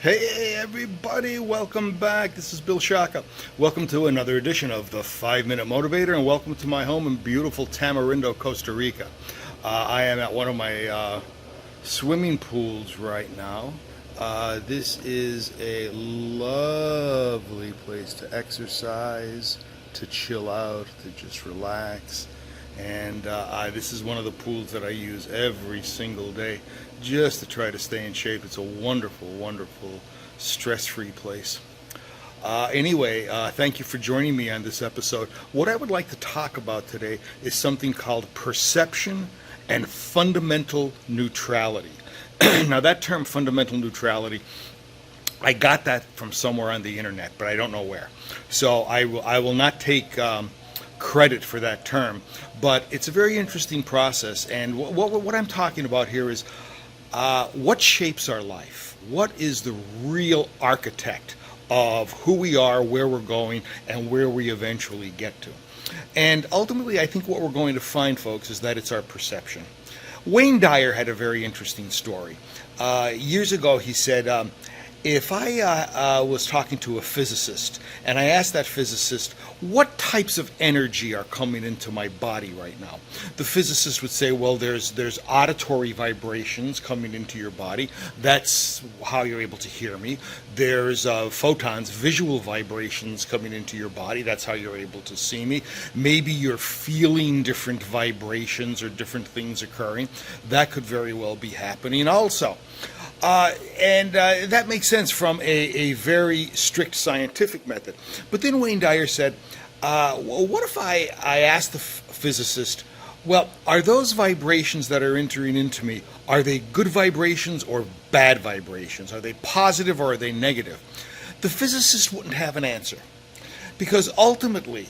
Hey everybody, welcome back. This is Bill Shaka. Welcome to another edition of the 5-Minute Motivator, and welcome to my home in beautiful Tamarindo, Costa Rica. I am at one of my swimming pools right now. This is a lovely place to exercise, to chill out, to just relax. And this is one of the pools that I use every single day just to try to stay in shape. It's a wonderful, wonderful, stress-free place. Anyway, thank you for joining me on this episode. What I would like to talk about today is something called perception and fundamental neutrality. Now, that term, fundamental neutrality, I got that from somewhere on the internet, but I don't know where. So I will not take credit for that term, but it's a very interesting process. And what I'm talking about here is what shapes our life? What is the real architect of who we are, where we're going, and where we eventually get to? And ultimately, I think what we're going to find, folks, is that it's our perception. Wayne Dyer had a very interesting story. Years ago, he said, if I was talking to a physicist and I asked that physicist, what types of energy are coming into my body right now? The physicist would say, well, there's auditory vibrations coming into your body. That's how you're able to hear me. There's photons, visual vibrations coming into your body. That's how you're able to see me. Maybe you're feeling different vibrations or different things occurring. That could very well be happening also. That makes sense from a very strict scientific method. But then Wayne Dyer said, well, what if I asked the physicist, well, are those vibrations that are entering into me, are they good vibrations or bad vibrations? Are they positive or are they negative? The physicist wouldn't have an answer, because ultimately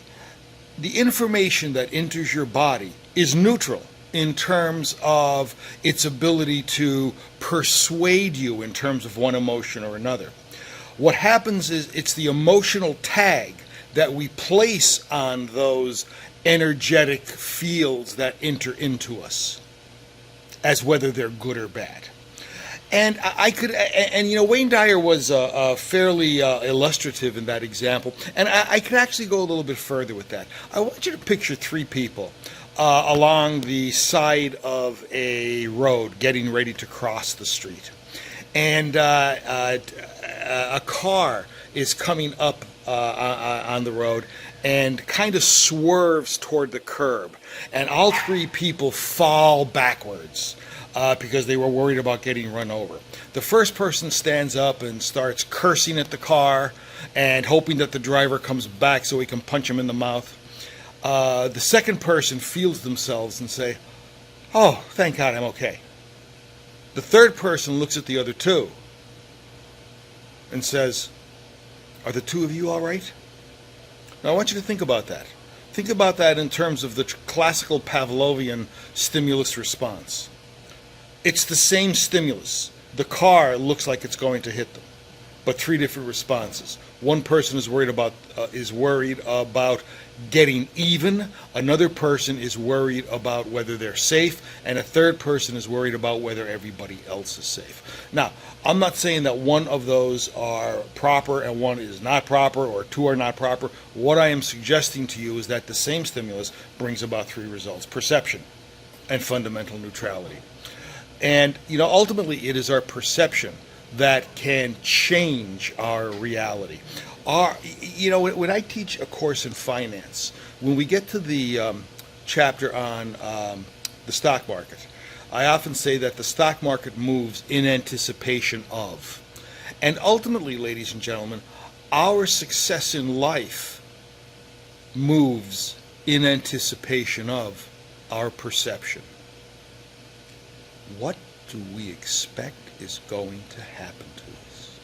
the information that enters your body is neutral in terms of its ability to persuade you in terms of one emotion or another. What happens is it's the emotional tag that we place on those energetic fields that enter into us as whether they're good or bad. And Wayne Dyer was fairly illustrative in that example. And I could actually go a little bit further with that. I want you to picture three people along the side of a road getting ready to cross the street. And a car is coming up on the road and kind of swerves toward the curb. And all three people fall backwards because they were worried about getting run over. The first person stands up and starts cursing at the car and hoping that the driver comes back so he can punch him in the mouth. The second person feels themselves and say, oh, thank God I'm okay. The third person looks at the other two and says, are the two of you all right? Now I want you to think about that. Think about that in terms of the classical Pavlovian stimulus response. It's the same stimulus. The car looks like it's going to hit them, but three different responses. One person is worried about getting even. Another person is worried about whether they're safe, and a third person is worried about whether everybody else is safe. Now, I'm not saying that one of those are proper and one is not proper, or two are not proper. What I am suggesting to you is that the same stimulus brings about three results: perception and fundamental neutrality. And ultimately, it is our perception that can change our reality. When I teach a course in finance, when we get to the chapter on the stock market, I often say that the stock market moves in anticipation of. And ultimately, ladies and gentlemen, our success in life moves in anticipation of our perception. What do we expect is going to happen to us?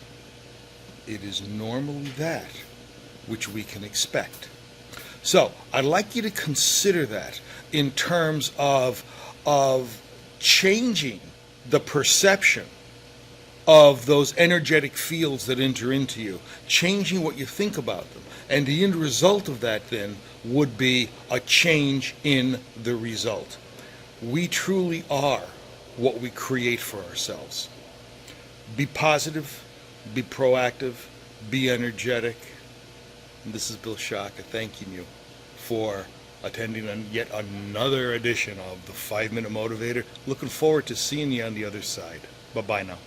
It is normally that which we can expect. So I'd like you to consider that in terms of changing the perception of those energetic fields that enter into you, changing what you think about them. And the end result of that then would be a change in the result. We truly are what we create for ourselves. Be positive, be proactive, be energetic. And this is Bill Shaka thanking you for attending on yet another edition of the 5 Minute Motivator. Looking forward to seeing you on the other side. Bye-bye now.